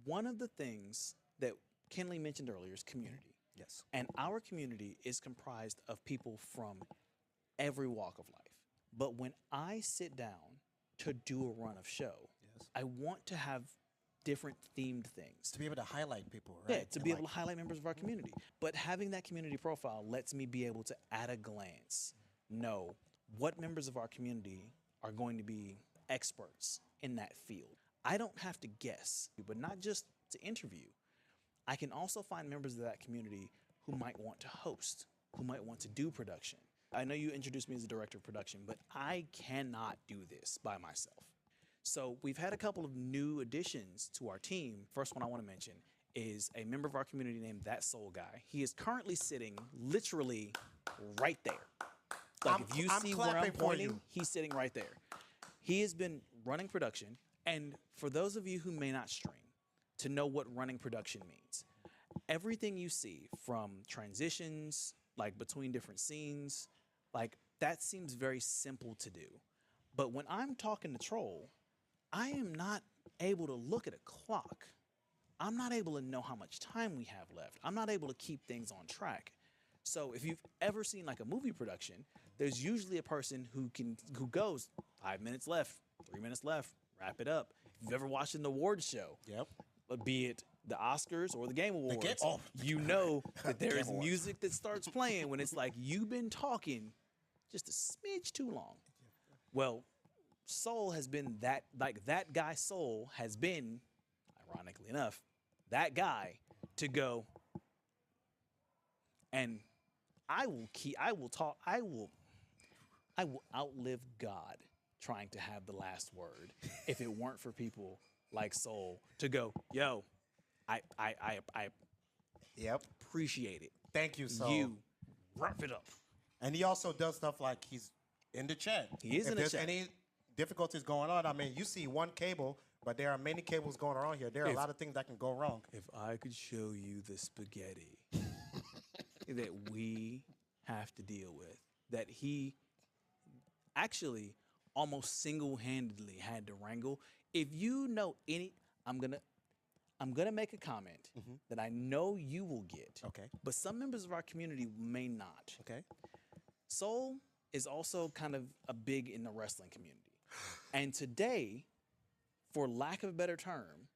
One of the things that Kenley mentioned earlier is community. Yes. And our community is comprised of people from every walk of life. But when I sit down to do a run of show, I want to have different themed things. To be able to highlight people, right? Yeah, to be able to highlight members of our community. But having that community profile lets me be able to, at a glance, know what members of our community are going to be experts in that field. I don't have to guess, but not just to interview. I can also find members of that community who might want to host, who might want to do production. I know you introduced me as a director of production, but I cannot do this by myself. So we've had a couple of new additions to our team. First one I want to mention is a member of our community named That Soul Guy. He is currently sitting literally right there. Like if you see where I'm pointing, he's sitting right there. He has been running production. And for those of you who may not stream, to know what running production means, everything you see from transitions, like between different scenes, like that seems very simple to do. But when I'm talking to Troll, I am not able to look at a clock. I'm not able to know how much time we have left. I'm not able to keep things on track. So if you've ever seen like a movie production, there's usually a person who goes 5 minutes left, 3 minutes left, wrap it up. If you've ever watched an awards show, be it the Oscars or the Game Awards, you know that there is music that starts playing when it's like you've been talking just a smidge too long. Well, Soul has been that, like that guy Soul has been, ironically enough, that guy to go, and I will outlive God trying to have the last word if it weren't for people like Soul to go, yo, I appreciate it. Thank you, Soul. You wrap it up. And he also does stuff like he's in the chat. He is in the chat. If there's any difficulties going on, I mean, you see one cable, but there are many cables going around here. There are a lot of things that can go wrong. If I could show you the spaghetti that we have to deal with, that he actually almost single-handedly had to wrangle. If you know any, I'm gonna make a comment that I know you will get. Okay. But some members of our community may not. Okay. Soul is also kind of a big in the wrestling community. And today, for lack of a better term,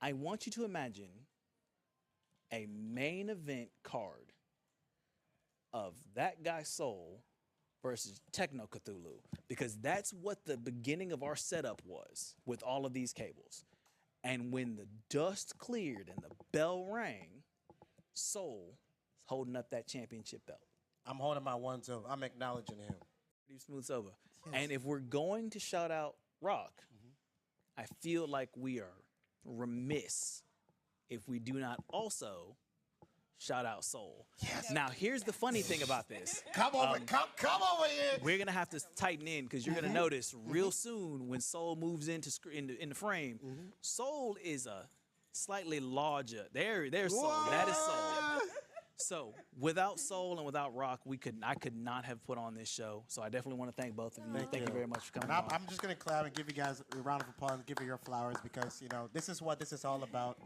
I want you to imagine a main event card of that guy Soul versus Techno Cthulhu, because that's what the beginning of our setup was with all of these cables. And when the dust cleared and the bell rang, Soul is holding up that championship belt. I'm holding my one too. I'm acknowledging him. Pretty smooth SOBA. Yes. And if we're going to shout out Rock, I feel like we are remiss if we do not also shout out Soul. Yes. Now, here's the funny thing about this. Come over, come over here. We're gonna have to tighten in because you're gonna notice real soon when Soul moves in the frame, Soul is a slightly larger. There's Soul. Whoa. That is Soul. So without Soul and without Rock, I could not have put on this show. So I definitely want to thank both of you. Thank you very much for coming. I'm just gonna clap and give you guys a round of applause and give you your flowers because you know this is what this is all about.